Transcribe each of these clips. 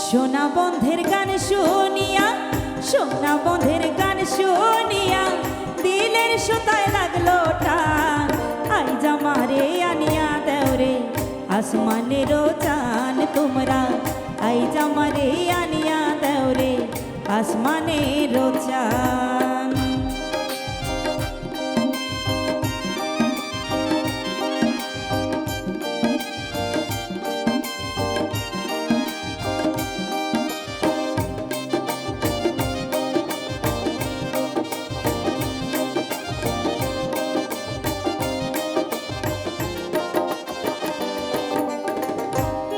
সোনা বন্ধের গান শুনিয়া, সোনা বন্ধের গান শুনিয়া দিলের সুতায় লাগলো টান। আই জামারে আনিয়া দেওরে আসমানেরও চান তোমরা, আই জামারে আনিয়া দেওরে আসমানেরও চান।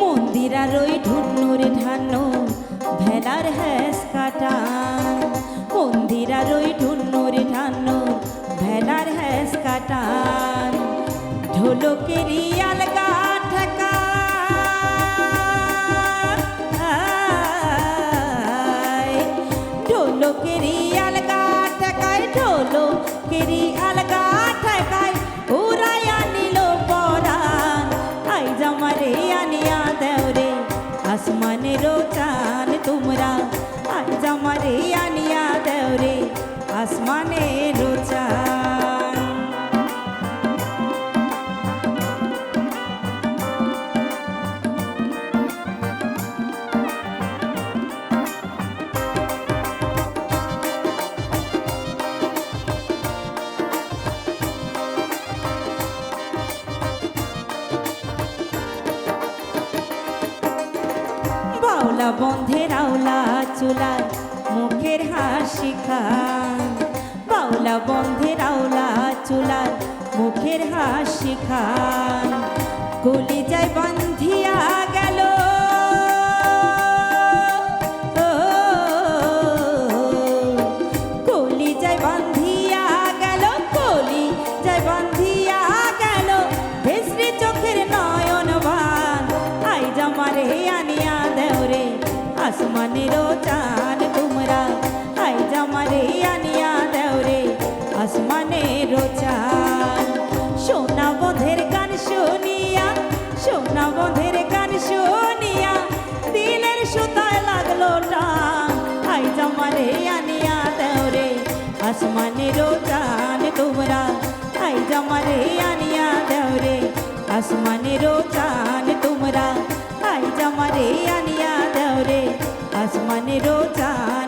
মন্দিরার ওই ঢুন্নুর ঢানো ভেলার হ্যাস কাটা, মন্দিরার ওই ঢুন্নুর ঢানো ভেলার হ্যাস কাটা। ঢোলকেরই আলগা ঠেকা ঢোলকেরই আলগা ঠেকায়, ঢোলকেরই আলগা ঠেকায় উড়াইয়া নিল পরাণ। আই জামারে আনিয়া দেওরে আসমানেরও চান তোমরা, আই জামারে আনিয়া দেওরে আসমানেরও চান। বাউলা বন্ধের আওলা চুলার মুখের হাসি খান, বাউলা বন্ধের আওলা চুলার মুখের হাসি খান। কলিজায় বান্ধিয়া গেল কলিজায় বান্ধিয়া গেল, কলিজায় বান্ধিয়া গেল ভেসরি চোখের নয়ন বান। আই জামারে আনিয়া দেওরে আসমানেরও চান তোমরা, আই জামারে আনিয়া দেওরে আসমানেরও চান। সোনা বন্ধের গান শুনিয়া, সোনা বন্ধের গান শুনিয়া দিলের সুতায় লাগলো টান। আই জামারে আনিয়া দেওরে আসমানেরও চান তোমরা, আই জামারে আনিয়া দেওরে আসমানেরও চান তোমরা, আই জামারে আনিয়া দেওরে আসমানেরও চান।